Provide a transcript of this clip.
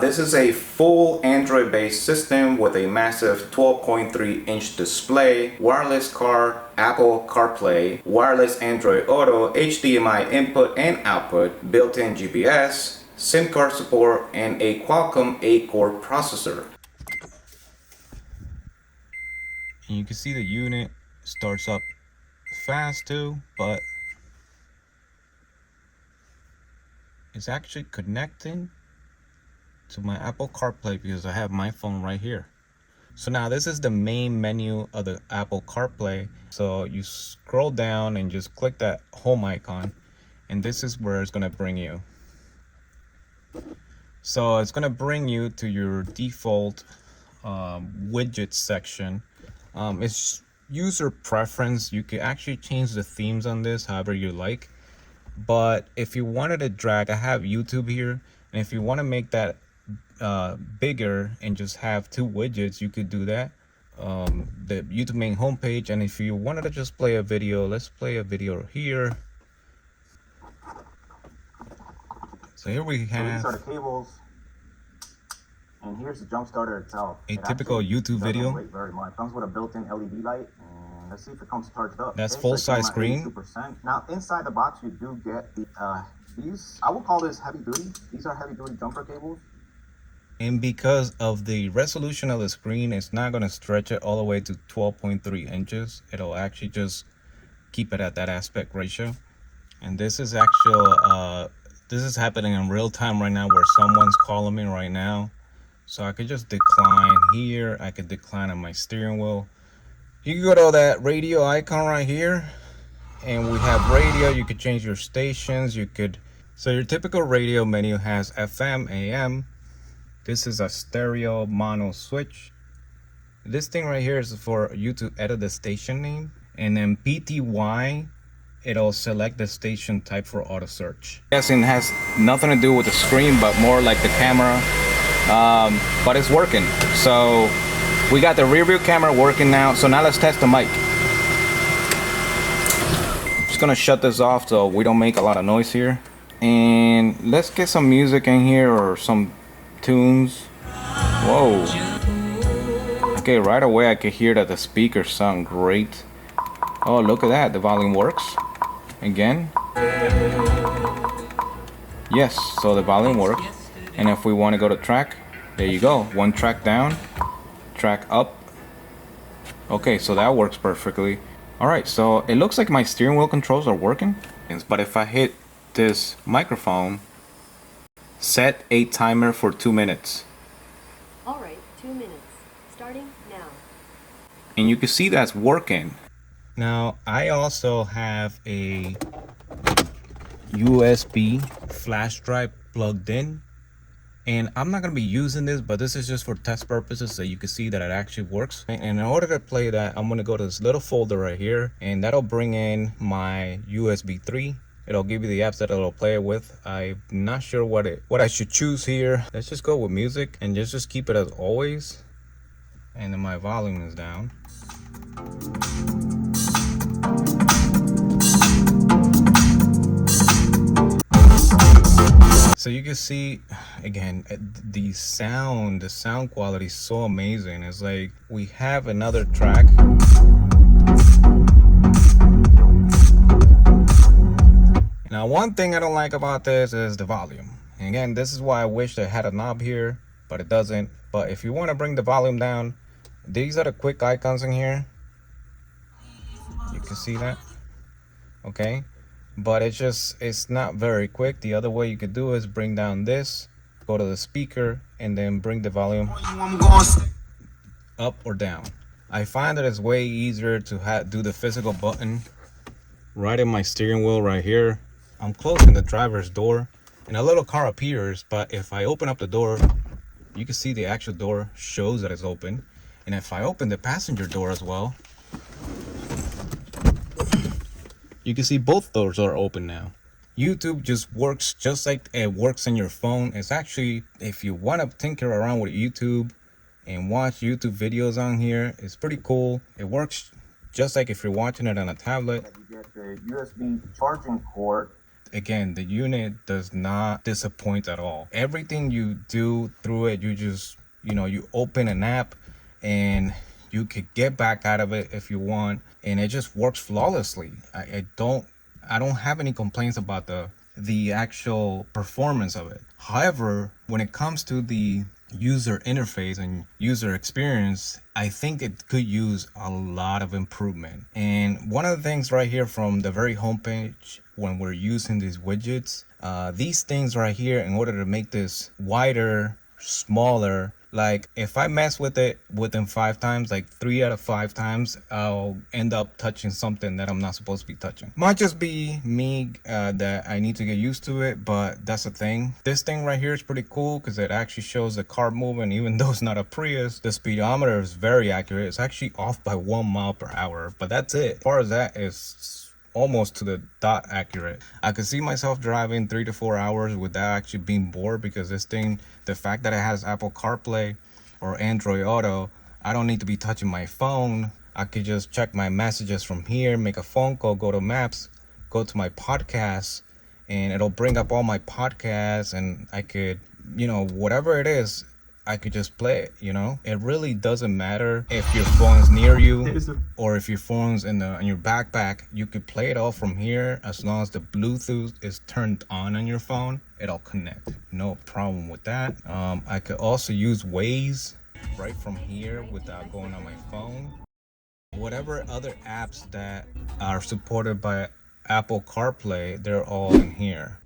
This is a full Android-based system with a massive 12.3-inch display, wireless car, Apple CarPlay, wireless Android Auto, HDMI input and output, built-in GPS, SIM card support, and a Qualcomm 8-core processor. And you can see the unit starts up fast too, but it's actually connecting to my Apple CarPlay because I have my phone right here. So now this is the main menu of the Apple CarPlay. So you scroll down and just click that home icon, and this is where it's gonna bring you. So it's gonna bring you to your default widgets section. It's user preference. You can actually change the themes on this however you like. But if you wanted to drag, I have YouTube here, and if you want to make that bigger and just have two widgets, you could do that. The YouTube main homepage, and if you wanted to just play a video, let's play a video here. So here we have, so these are the cables, and here's the jump starter itself. A typical YouTube video. Weight very much. Comes with a built-in LED light. And let's see if it comes charged up. That's full-size screen. 82%. Now inside the box you do get the these, I would call this heavy duty. These are heavy duty jumper cables. And because of the resolution of the screen, it's not going to stretch it all the way to 12.3 inches. It'll actually just keep it at that aspect ratio. And this is actual, this is happening in real time right now where someone's calling me right now. So I could just decline here. I could decline on my steering wheel. You can go to that radio icon right here, and we have radio. You could change your stations. You could, so your typical radio menu has FM, AM. This is a stereo mono switch. This thing right here is for you to edit the station name, and then PTY, it'll select the station type for auto search. Yes, it has nothing to do with the screen, but more like the camera. But it's working. So we got the rear view camera working now. So now let's test the mic. Just gonna shut this off so we don't make a lot of noise here. And let's get some music in here or some tunes. Whoa. Okay, right away I could hear that the speakers sound great. Oh, look at that, the volume works. Again. Yes, so the volume works. And if we want to go to track, there you go. One track down, track up. Okay, so that works perfectly. Alright, so it looks like my steering wheel controls are working. But if I hit this microphone, set a timer for 2 minutes. Alright, 2 minutes. Starting now. And you can see that's working. Now, I also have a USB flash drive plugged in. And I'm not going to be using this, but this is just for test purposes so you can see that it actually works. And in order to play that, I'm going to go to this little folder right here, and that'll bring in my USB 3. It'll give you the apps that it'll play with. I'm not sure what I should choose here. Let's just go with music and just keep it as always. And then my volume is down. So you can see, again, the sound quality is so amazing. It's like we have another track. Now, one thing I don't like about this is the volume. And again, this is why I wish they had a knob here, but it doesn't. But if you want to bring the volume down, these are the quick icons in here. You can see that. Okay. But it's not very quick. The other way you could do is bring down this, go to the speaker, and then bring the volume up or down. I find that it's way easier to do the physical button right in my steering wheel right here. I'm closing the driver's door and a little car appears, but if I open up the door, you can see the actual door shows that it's open. And if I open the passenger door as well, you can see both doors are open now. YouTube just works just like it works in your phone. It's actually, if you want to tinker around with YouTube and watch YouTube videos on here, it's pretty cool. It works just like if you're watching it on a tablet. You get the USB charging cord. again, the unit does not disappoint at all. Everything you do through it, you just, you open an app and you could get back out of it if you want, and it just works flawlessly. I don't have any complaints about the actual performance of it. However, when it comes to the user interface and user experience, I think it could use a lot of improvement. And one of the things right here from the very homepage, when we're using these widgets, these things right here, in order to make this wider, smaller, like if I mess with it within 5 times, like 3 out of 5 times, I'll end up touching something that I'm not supposed to be touching. Might just be me, that I need to get used to it, but that's the thing. This thing right here is pretty cool because it actually shows the car moving. Even though it's not a Prius, the speedometer is very accurate. It's actually off by 1 mile per hour, but that's it. As far as that is almost to the dot accurate. I could see myself driving 3 to 4 hours without actually being bored, because this thing, the fact that it has Apple CarPlay or Android Auto, I don't need to be touching my phone. I could just check my messages from here, make a phone call, go to maps, go to my podcasts, and it'll bring up all my podcasts, and I could, whatever it is, I could just play it. It really doesn't matter if your phone's near you or if your phone's in your backpack. You could play it all from here. As long as the Bluetooth is turned on your phone, it'll connect. No problem with that. I could also use Waze right from here without going on my phone. Whatever other apps that are supported by Apple CarPlay, they're all in here.